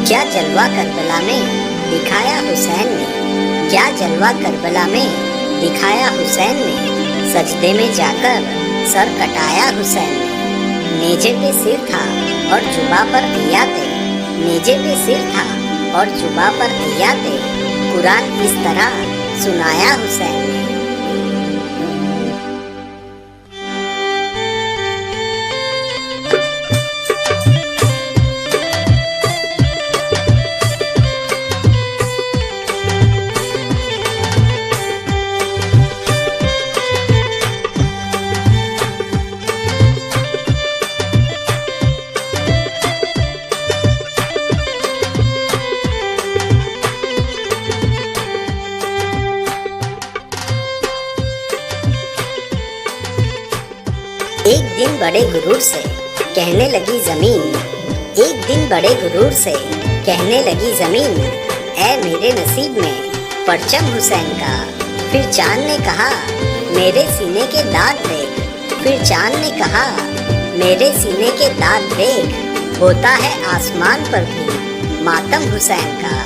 کیا جلوہ کربلا میں دکھایا حسین نے، کیا جلوہ کربلا میں دکھایا حسین نے، سجدے میں جا کر سر کٹایا حسین نے۔ نیزے پہ سر تھا اور جبہ پر ایاتیں، نیزے پہ سر تھا اور جبہ پر ایاتیں، قرآن اس طرح سنایا حسین نے۔ ایک دن بڑے غرور سے کہنے لگی زمین، ایک دن بڑے غرور سے کہنے لگی زمین، اے میرے نصیب میں پرچم حسین کا۔ پھر چاند نے کہا میرے سینے کے داغ دیکھ، پھر چاند نے کہا میرے سینے کے داغ دیکھ، ہوتا ہے آسمان پر بھی ماتم حسین کا۔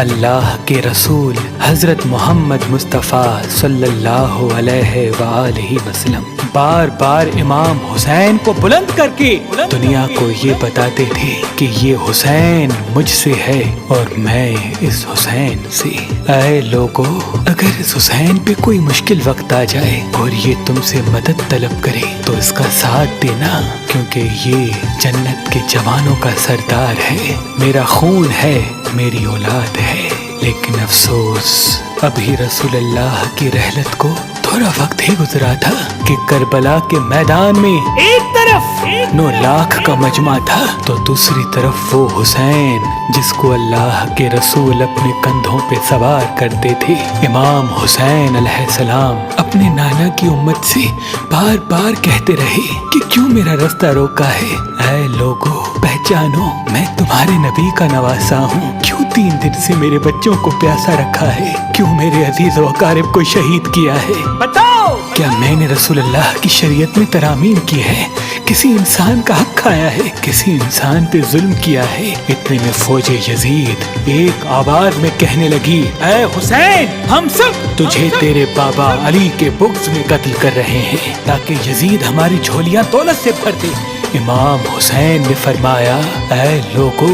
اللہ کے رسول حضرت محمد مصطفیٰ صلی اللہ علیہ وآلہ وسلم بار بار امام حسین کو بلند کر کے دنیا کو یہ بتاتے تھے کہ یہ حسین مجھ سے ہے اور میں اس حسین سے۔ اے لوگو، اگر اس حسین پہ کوئی مشکل وقت آ جائے اور یہ تم سے مدد طلب کرے تو اس کا ساتھ دینا، کیونکہ یہ جنت کے جوانوں کا سردار ہے، میرا خون ہے، میری اولاد ہے۔ لیکن افسوس، ابھی رسول اللہ کی رحلت کو تھوڑا وقت ہی گزرا تھا کہ کربلا کے میدان میں ایک طرف 9 لاکھ کا مجمع تھا تو دوسری طرف وہ حسین جس کو اللہ کے رسول اپنے کندھوں پہ سوار کرتے تھے۔ امام حسین علیہ السلام اپنے نانا کی امت سے بار بار کہتے رہے کہ کیوں میرا رستہ روکا ہے؟ اے لوگو، پہچانو میں تمہارے نبی کا نواسا ہوں، کیوں 3 دن سے میرے بچوں کو پیاسا رکھا ہے؟ کیوں میرے عزیز و اقارب کو شہید کیا ہے؟ بتاؤ، کیا میں نے رسول اللہ کی شریعت میں ترامیم کی ہے؟ کسی انسان کا حق کھایا ہے؟ کسی انسان پہ ظلم کیا ہے؟ اتنے میں فوج یزید ایک آواز میں کہنے لگی، اے حسین، ہم سب تجھے تیرے بابا علی کے بغض میں قتل کر رہے ہیں تاکہ یزید ہماری جھولیاں دولت سے بھر دے۔ امام حسین نے فرمایا، اے لوگو،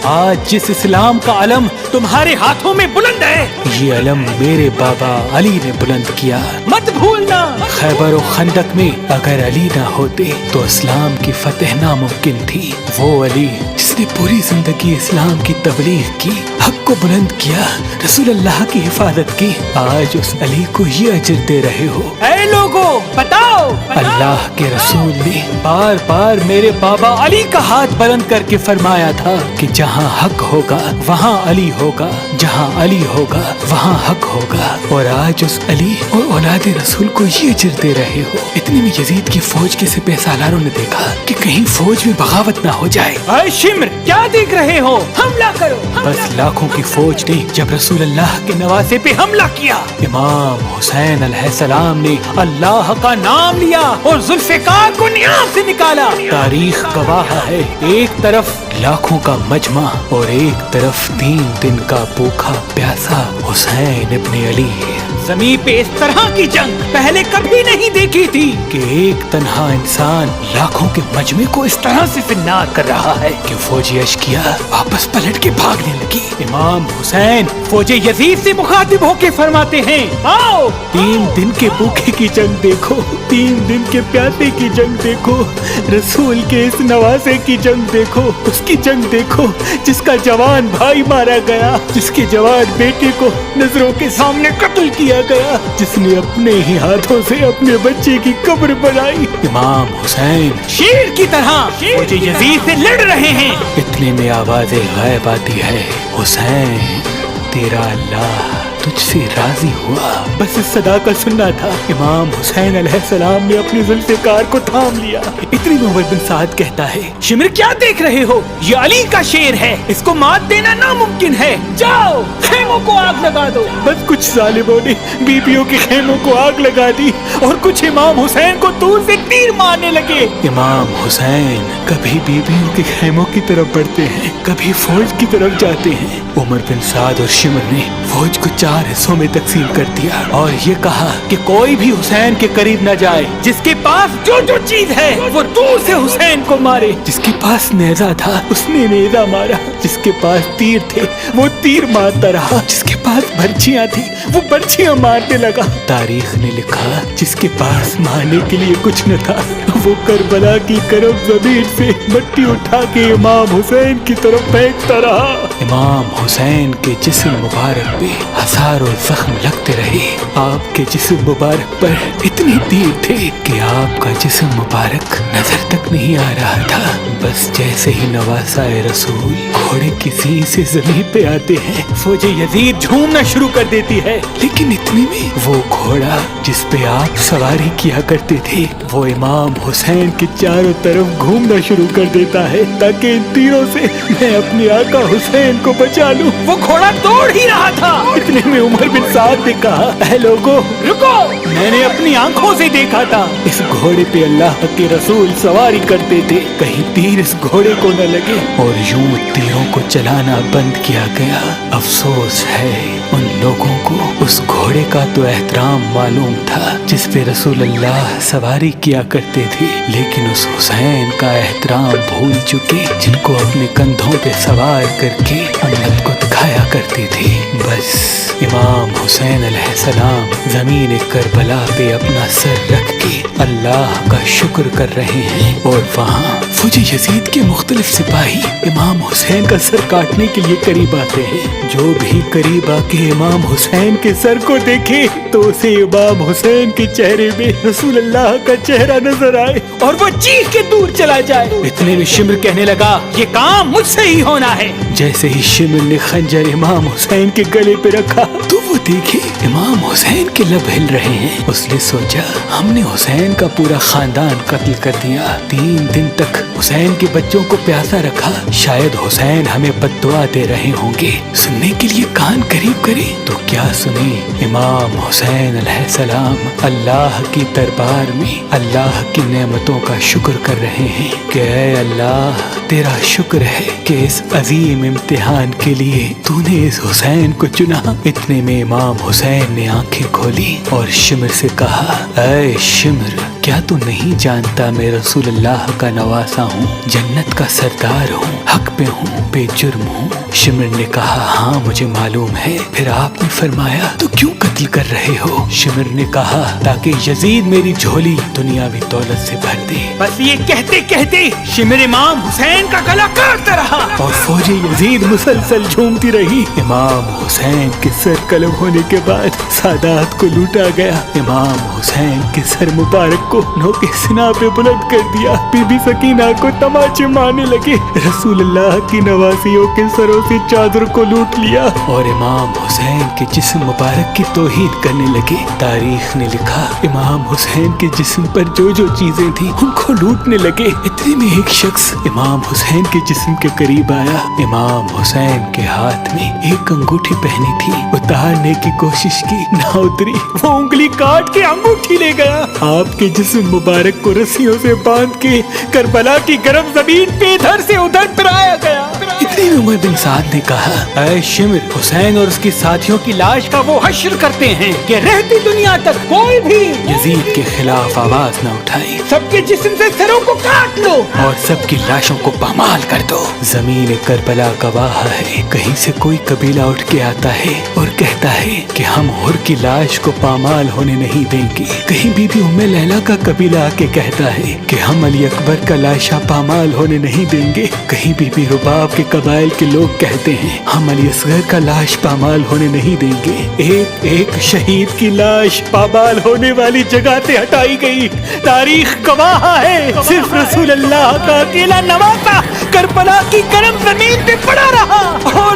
آج جس اسلام کا علم تمہارے ہاتھوں میں بلند ہے، یہ علم میرے بابا علی نے بلند کیا۔ مت بھولنا، خیبر و خندق میں اگر علی نہ ہوتے تو اسلام کی فتح ناممکن تھی۔ وہ علی جس نے پوری زندگی اسلام کی تبلیغ کی، حق کو بلند کیا، رسول اللہ کی حفاظت کی، آج اس علی کو یہ اجر دے رہے ہو۔ اے لوگو، بتاؤ، اللہ کے رسول نے بار بار میرے بابا علی کا ہاتھ بلند کر کے فرمایا تھا کہ جہاں حق ہوگا وہاں علی ہوگا، جہاں علی ہوگا وہاں حق ہوگا، اور آج اس علی اور اولاد رسول کو یہ اجر دے رہے ہو۔ اتنے میں یزید کی فوج کے سپہ سالاروں نے دیکھا کہ کہیں فوج میں بغاوت نہ ہو جائے۔ اے شمر، کیا دیکھ رہے ہو؟ حملہ کرو۔ بس لاکھوں کی فوج نے جب رسول اللہ کے نواسے پہ حملہ کیا، امام حسین علیہ السلام نے اللہ کا نام لیا اور ذوالفقار کو نیام سے نکالا۔ تاریخ گواہ ہے، ایک طرف لاکھوں کا مجمع اور ایک طرف 3 دن کا بھوکا پیاسا حسین ابن علی۔ زمین پہ اس طرح کی جنگ پہلے کبھی نہیں دیکھی تھی کہ ایک تنہا انسان لاکھوں کے مجمع کو اس طرح سے فنار کر رہا ہے کہ فوج اشکیا واپس پلٹ کے بھاگنے لگی۔ امام حسین فوج یزید سے مخاطب ہو کے فرماتے ہیں، آؤ 3 دن کے بھوکے کی جنگ دیکھو، 3 دن کے پیاسے کی جنگ دیکھو، رسول کے اس نواسے کی جنگ دیکھو، اس کی جنگ دیکھو جس کا جوان بھائی مارا گیا، جس کے جوان بیٹے کو نظروں کے سامنے قتل کیا گیا، جس نے اپنے ہی ہاتھوں سے اپنے بچے کی قبر بنائی۔ امام حسین شیر کی طرح فوج یزید سے لڑ رہے ہیں۔ اتنے میں آواز غیب آتی ہے، حسین تیرا اللہ تجھ سے راضی ہوا۔ بس اس صدا کا سننا تھا۔ امام حسین علیہ السلام نے اپنی ذوالفقار کو تھام لیا۔ اتنی میں عمر بن سعد کہتا ہے، شمر کیا دیکھ رہے ہو؟ یہ علی کا شیر ہے، اس کو مات دینا ناممکن ہے، جاؤ خیموں کو آگ لگا دو۔ بس کچھ ظالموں نے بیبیوں کے خیموں کو آگ لگا دی اور کچھ امام حسین کو دور سے تیر مارنے لگے۔ امام حسین کبھی بیبیوں کے خیموں کی طرف بڑھتے ہیں، کبھی فوج کی طرف جاتے ہیں۔ عمر بن سعد اور شمر نے فوج کو 4 حصوں میں تقسیم کر دیا اور یہ کہا کہ کوئی بھی حسین کے قریب نہ جائے، جس کے پاس جو چیز ہے وہ دور سے حسین کو مارے۔ جس کے پاس نیزہ تھا اس نے نیزہ مارا، جس کے پاس تیر تھے وہ تیر مارتا رہا، جس کے پاس برچیاں تھی وہ برچیاں مارنے لگا۔ تاریخ نے لکھا جس کے پاس مارنے کے لیے کچھ نہ تھا وہ کربلا کی کرب زمین سے مٹی اٹھا کے امام حسین کی طرف پھینکتا رہا۔ امام حسین کے جسم مبارک پہ ہزاروں زخم لگتے رہے۔ آپ کے جسم مبارک پر اتنی تیر تھے کہ آپ کا جسم مبارک نظر تک نہیں آ رہا تھا۔ بس جیسے ہی نواسائے رسول گھوڑے کی زین سے زمین پہ آتے ہیں، فوج یزید جھومنا شروع کر دیتی ہے، لیکن اتنے میں وہ گھوڑا جس پہ آپ سواری کیا کرتے تھے وہ امام حسین کے چاروں طرف گھومنا شروع کر دیتا ہے تاکہ ان تیروں سے میں اپنے آقا حسین کو بچا لوں۔ وہ گھوڑا دوڑ ہی رہا تھا، اتنے میں عمر بن سعد نے کہا، اے لوگو رکو، میں نے اپنی آنکھوں سے دیکھا تھا اس گھوڑے پہ اللہ کے رسول سواری کرتے تھے، کہیں تیر اس گھوڑے کو نہ لگے، اور یوں تیروں کو چلانا بند کیا گیا۔ افسوس ہے ان لوگوں کو اس گھوڑے کا تو احترام معلوم تھا جس پہ رسول اللہ سواری کیا کرتے تھے، لیکن اس حسین کا احترام بھول چکے جن کو اپنے کندھوں پہ سوار کر کے امت کو دکھایا کرتے تھے۔ بس امام حسین علیہ السلام زمین کربلا پہ اپنا سر رکھ کے اللہ کا شکر کر رہے ہیں، اور وہاں فوج یزید کے مختلف سپاہی امام حسین کا سر کاٹنے کے لیے قریب آتے ہیں۔ جو بھی قریب آ کے امام حسین کے سر کو دیکھے تو اسے امام حسین کے چہرے میں رسول اللہ کا چہرہ نظر آئے اور وہ چیخ کے دور چلا جائے۔ اتنے میں شمر کہنے لگا، یہ کام مجھ سے ہی ہونا ہے۔ جیسے ہی شمر نے خنجر امام حسین کے گلے پہ رکھا تو وہ دیکھے امام حسین کے لب ہل رہے ہیں۔ اس نے سوچا ہم نے حسین کا پورا خاندان قتل کر دیا، 3 دن تک حسین کے بچوں کو پیاسا رکھا، شاید حسین ہمیں بد دعا دے رہے ہوں گے۔ سننے کے لیے کان قریب کرے تو کیا سنے، امام حسین علیہ السلام اللہ کی دربار میں اللہ کی نعمتوں کا شکر کر رہے ہیں کہ اے اللہ تیرا شکر ہے کہ اس عظیم امتحان کے لیے تو نے اس حسین کو چنا۔ اتنے میں امام حسین نے آنکھیں کھولی اور شمر سے کہا، اے شمر کیا تو نہیں جانتا میں رسول اللہ کا نواسا ہوں، جنت کا سردار ہوں، حق پہ ہوں، بے جرم ہوں؟ شمر نے کہا، ہاں مجھے معلوم ہے۔ پھر آپ نے فرمایا تو کیوں قتل کر رہے ہو؟ شمر نے کہا تاکہ یزید میری جھولی دنیاوی دولت سے بھر دے۔ بس یہ کہتے کہتے شمر امام حسین کا گلا کاٹتا رہا اور فوج یزید مسلسل جھومتی رہی۔ امام حسین کے سر قلم ہونے کے بعد سادات کو لوٹا گیا۔ امام حسین کے سر مبارک کو نوک سنا پہ بلند کر دیا۔ بی بی سکینہ کو تماچے مارنے لگے۔ رسول اللہ کی نواسیوں کے سروں سے چادر کو لوٹ لیا اور امام حسین کے جسم مبارک کی توہین کرنے لگے۔ تاریخ نے لکھا امام حسین کے جسم پر جو چیزیں تھیں ان کو لوٹنے لگے۔ اتنے میں ایک شخص امام حسین کے جسم کے قریب آیا۔ امام حسین کے ہاتھ میں ایک انگوٹھی پہنی تھی، اتارنے کی کوشش کی نہ اتری، وہ انگلی کاٹ کے انگوٹھی لے گیا۔ آپ کے جسم مبارک کو رسیوں سے باندھ کے کربلا کی گرم زمین پہ ادھر سے ادھر پھرایا گیا۔ اتنے میں عمر بن سعد نے کہا، اے شمر حسین اور اس کے ساتھیوں کی لاش کا وہ حشر کرتے ہیں کہ رہتی دنیا تک کوئی بھی یزید کے خلاف آواز نہ اٹھائے، سب کے جسم سے سروں کو کاٹ لو اور سب کی لاشوں کو پامال کر دو۔ زمین کربلا گواہ ہے، کہیں سے کوئی قبیلہ اٹھ کے آتا ہے اور کہتا ہے کہ ہم حر کی لاش کو پامال ہونے نہیں دیں گے، کہیں بی بی ام لیلا کا قبیلہ آ کے کہتا ہے کہ ہم علی اکبر کا لاشا پامال ہونے نہیں دیں گے، کہیں بی بی رباب کے قبائل کے لوگ کہتے ہیں ہم علی اصغر کا لاش پامال ہونے نہیں دیں گے۔ ایک ایک شہید کی لاش پامال ہونے والی جگہ سے ہٹائی گئی۔ تاریخ گواہ ہے صرف رسول اللہ کا اکیلا نواسا کربلا کی گرم زمین پہ پڑا رہا اور